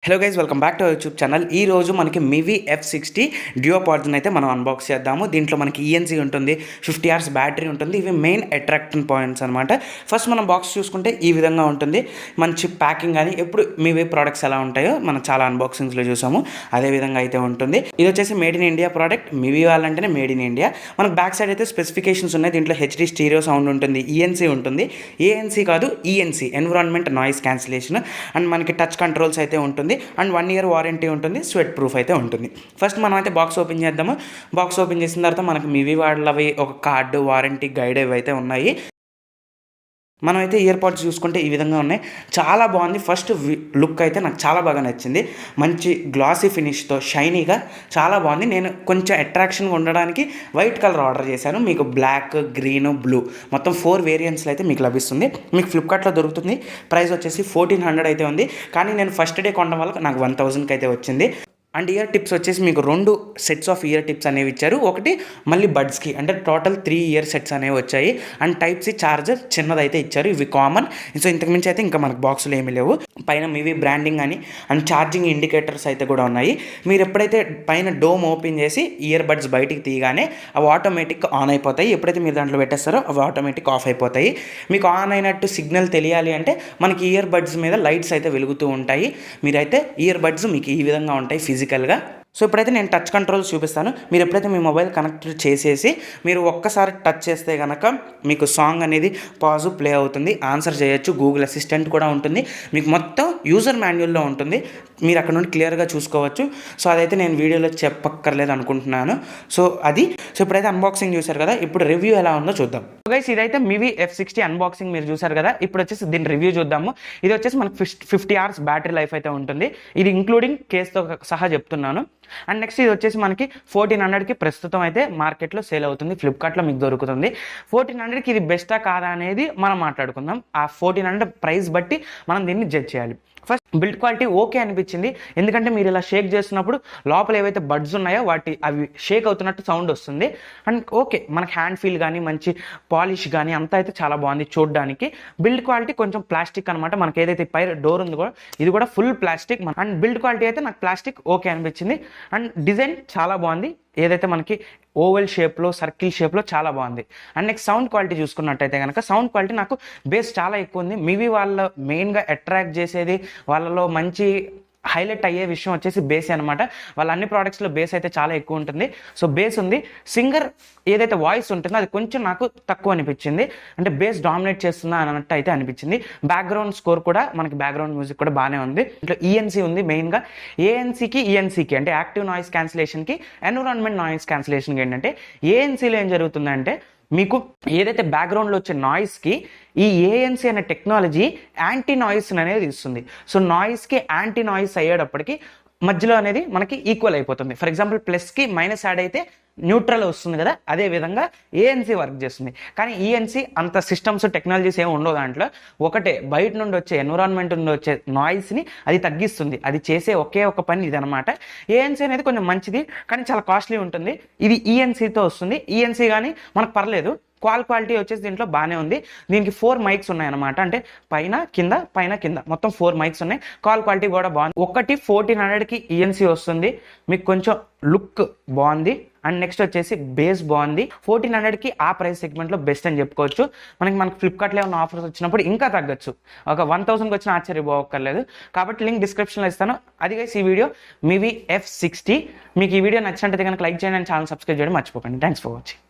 Hello guys, welcome back to YouTube channel. ఈ రోజు మనకి MIVI F60 డ్యూపోడ్స్ని అయితే మనం అన్బాక్స్ చేద్దాము. దీంట్లో మనకి ENC ఉంటుంది, 50 hours బ్యాటరీ ఉంటుంది. ఇవి మెయిన్ అట్రాక్టింగ్ పాయింట్స్ అనమాట. ఫస్ట్ మనం బాక్స్ చూసుకుంటే ఈ విధంగా ఉంటుంది. మంచి ప్యాకింగ్ కానీ ఎప్పుడు MIVI ప్రోడక్ట్స్ ఎలా ఉంటాయో మనం చాలా అన్బాక్సింగ్స్లో చూసాము, అదే విధంగా అయితే ఉంటుంది. ఇది వచ్చేసి made in India product. MIVI వాళ్ళంటేనే మేడ్ ఇన్ ఇండియా. మనకు బ్యాక్ సైడ్ అయితే స్పెసిఫికేషన్స్ ఉన్నాయి. దీంట్లో HD స్టీరియో సౌండ్ ఉంటుంది, ENC ఉంటుంది. ANC కాదు, ENC environment noise cancellation. And మనకి టచ్ కంట్రోల్స్ అయితే ఉంటుంది. అండ్ 1 year వారంటీ ఉంటుంది. స్వెట్ ప్రూఫ్ అయితే ఉంటుంది. ఫస్ట్ మనం అయితే బాక్స్ ఓపెన్ చేద్దాము. బాక్స్ ఓపెన్ చేసిన తర్వాత మనకి MIVI వాళ్ళవి ఒక కార్డు, వారంటీ, గైడ్ అవి అయితే ఉన్నాయి. మనమైతే ఇయర్ పాడ్స్ చూసుకుంటే ఈ విధంగా ఉన్నాయి. చాలా బాగుంది. ఫస్ట్ లుక్ అయితే నాకు చాలా బాగా నచ్చింది. మంచి గ్లాసీ ఫినిష్తో షైనీగా చాలా బాగుంది. నేను కొంచెం అట్రాక్షన్గా ఉండడానికి వైట్ కలర్ ఆర్డర్ చేశాను. మీకు బ్లాక్, గ్రీన్, బ్లూ మొత్తం 4 వేరియంట్స్లో అయితే మీకు లభిస్తుంది. మీకు ఫ్లిప్కార్ట్లో దొరుకుతుంది. ప్రైస్ వచ్చేసి 1400 అయితే ఉంది. కానీ నేను ఫస్ట్ డే కొనడం వల్ల నాకు 1000కి అయితే వచ్చింది. అండ్ ఇయర్ టిప్స్ వచ్చేసి మీకు 2 సెట్స్ ఆఫ్ ఇయర్ టిప్స్ అనేవి ఇచ్చారు. ఒకటి మళ్ళీ బడ్స్కి, అంటే టోటల్ 3 ఇయర్ సెట్స్ అనేవి వచ్చాయి. అండ్ టైప్ సి ఛార్జర్ చిన్నదైతే ఇచ్చారు. ఇవి కామన్. సో ఇంతకుమించి అయితే ఇంకా మనకు బాక్సులు ఏమీ లేవు. పైన MIVI బ్రాండింగ్ అని అండ్ ఛార్జింగ్ ఇండికేటర్స్ అయితే కూడా ఉన్నాయి. మీరు ఎప్పుడైతే పైన డోమ్ ఓపెన్ చేసి ఇయర్ బడ్స్ బయటికి తీయగానే అవి ఆటోమేటిక్ ఆన్ అయిపోతాయి. ఎప్పుడైతే మీరు దాంట్లో పెట్టేస్తారో అవి ఆటోమేటిక్ ఆఫ్ అయిపోతాయి. మీకు ఆన్ అయినట్టు సిగ్నల్ తెలియాలి అంటే మనకి ఇయర్ బడ్స్ మీద లైట్స్ అయితే వెలుగుతూ ఉంటాయి. మీరైతే ఇయర్ బడ్స్ మీకు ఈ విధంగా ఉంటాయి ఫిజికల్గా. సో ఇప్పుడైతే నేను టచ్ కంట్రోల్స్ చూపిస్తాను. మీరు ఎప్పుడైతే మీ మొబైల్ కనెక్ట్ చేసేసి మీరు ఒక్కసారి టచ్ చేస్తే కనుక మీకు సాంగ్ అనేది పాజ్ ప్లే అవుతుంది. ఆన్సర్ చేయొచ్చు. గూగుల్ అసిస్టెంట్ కూడా ఉంటుంది. మీకు మొత్తం యూజర్ మాన్యువల్లో ఉంటుంది. మీరు అక్కడ నుండి క్లియర్గా చూసుకోవచ్చు. సో అదైతే నేను వీడియోలో చెప్పక్కర్లేదు అనుకుంటున్నాను. సో ఇప్పుడైతే అన్బాక్సింగ్ చూశారు కదా, ఇప్పుడు రివ్యూ ఎలా ఉందో చూద్దాం. గైస్, ఇదైతే MIVI F60 అన్బాక్సింగ్ మీరు చూశారు కదా. ఇప్పుడు వచ్చేసి దీని రివ్యూ చూద్దాము. ఇది వచ్చేసి మనకు 50 hours బ్యాటరీ లైఫ్ అయితే ఉంటుంది. ఇది ఇంక్లూడింగ్ కేస్తో సహా చెప్తున్నాను. అండ్ నెక్స్ట్ ఇది వచ్చేసి మనకి 1400కి ప్రస్తుతం అయితే మార్కెట్లో సేల్ అవుతుంది. ఫ్లిప్కార్ట్లో మీకు దొరుకుతుంది. 1400కి ఇది బెస్టా కాదా అనేది మనం మాట్లాడుకుందాం. ఆ 1400 ప్రైస్ బట్టి మనం దీన్ని జడ్జ్ చేయాలి. ఫస్ట్ బిల్డ్ క్వాలిటీ ఓకే అనిపించింది. ఎందుకంటే మీరు ఇలా షేక్ చేస్తున్నప్పుడు లోపల ఏవైతే బడ్స్ ఉన్నాయో అవి షేక్ అవుతున్నట్టు సౌండ్ వస్తుంది. అండ్ ఓకే, మనకి హ్యాండ్ ఫీల్ కానీ మంచి పాలిష్ కానీ అంతా అయితే చాలా బాగుంది చూడడానికి. బిల్డ్ క్వాలిటీ కొంచెం ప్లాస్టిక్ అనమాట. మనకి ఏదైతే పై డోర్ ఉంది కూడా ఇది కూడా full plastic. And build quality అయితే నాకు ప్లాస్టిక్ ఓకే అనిపించింది. అండ్ డిజైన్ చాలా బాగుంది. ఏదైతే మనకి ఓవెల్ షేప్లో, సర్కిల్ షేప్లో చాలా బాగుంది. అండ్ నెక్స్ట్ సౌండ్ క్వాలిటీ చూసుకున్నట్టయితే కనుక సౌండ్ క్వాలిటీ నాకు బేస్ చాలా ఎక్కువ ఉంది. MIVI వాళ్ళ మెయిన్గా అట్రాక్ట్ చేసేది, వాళ్ళలో మంచి హైలైట్ అయ్యే విషయం వచ్చేసి బేస్ అనమాట. వాళ్ళ అన్ని ప్రోడక్ట్స్లో బేస్ అయితే చాలా ఎక్కువ ఉంటుంది. సో బేస్ ఉంది. సింగర్ ఏదైతే వాయిస్ ఉంటుందో అది కొంచెం నాకు తక్కువ అనిపించింది. అంటే బేస్ డామినేట్ చేస్తుందా అన్నట్టు అయితే అనిపించింది. బ్యాక్గ్రౌండ్ స్కోర్ కూడా మనకి బ్యాక్గ్రౌండ్ మ్యూజిక్ కూడా బాగానే ఉంది. ఇంట్లో ENC ఉంది మెయిన్గా. ANCకి ENCకి అంటే యాక్టివ్ నాయిస్ క్యాన్సిలేషన్కి, ఎన్విరాన్మెంట్ నాయిస్ క్యాన్సిలేషన్కి ఏంటంటే ANCలో ఏం జరుగుతుందంటే మీకు ఏదైతే బ్యాక్గ్రౌండ్లో వచ్చే నాయిస్కి ఈ ANC అనే టెక్నాలజీ యాంటీ నాయిస్ అనేది ఇస్తుంది. సో నాయిస్కి యాంటీ నాయిస్ అయ్యేటప్పటికి మధ్యలో అనేది మనకి ఈక్వల్ అయిపోతుంది. ఫర్ ఎగ్జాంపుల్ ప్లస్కి మైనస్ యాడ్ అయితే న్యూట్రల్ వస్తుంది కదా, అదే విధంగా ANC వర్క్ చేస్తుంది. కానీ ENC అంత సిస్టమ్స్, టెక్నాలజీస్ ఏమి ఉండవు దాంట్లో. ఒకటే బయట నుండి వచ్చే ఎన్విరాన్మెంట్ నుండి వచ్చే నాయిస్ని అది తగ్గిస్తుంది. అది చేసే ఒకే ఒక పని ఇది అనమాట. ANC అనేది కొంచెం మంచిది కానీ చాలా కాస్ట్లీ ఉంటుంది. ఇది ENCతో వస్తుంది. ENC కానీ మనకు పర్లేదు. క్వాలిటీ వచ్చేసి దీంట్లో బాగానే ఉంది. దీనికి 4 మైక్స్ ఉన్నాయన్నమాట. అంటే పైన కింద మొత్తం 4 మైక్స్ ఉన్నాయి. క్వాలిటీ కూడా బాగుంది. ఒకటి 1400కి ENC వస్తుంది. మీకు కొంచెం లుక్ బాగుంది. అండ్ నెక్స్ట్ వచ్చేసి బేస్ బాగుంది. 1400కి ఆ ప్రైస్ సెగ్మెంట్లో బెస్ట్ అని చెప్పుకోవచ్చు. మనకి ఫ్లిప్కార్ట్లో ఏమైనా ఆఫర్స్ వచ్చినప్పుడు ఇంకా తగ్గచ్చు. ఒక 1000కి వచ్చిన ఆశ్చర్యపోవక్కర్లేదు. కాబట్టి లింక్ డిస్క్రిప్షన్లో ఇస్తాను. అది గైస్ ఈ వీడియో MIVI F60. మీకు ఈ వీడియో నచ్చినట్టయితే కనుక లైక్ చేయండి అండ్ ఛానల్ సబ్స్క్రైబ్ చేయడం మర్చిపోకండి. Thanks for watching.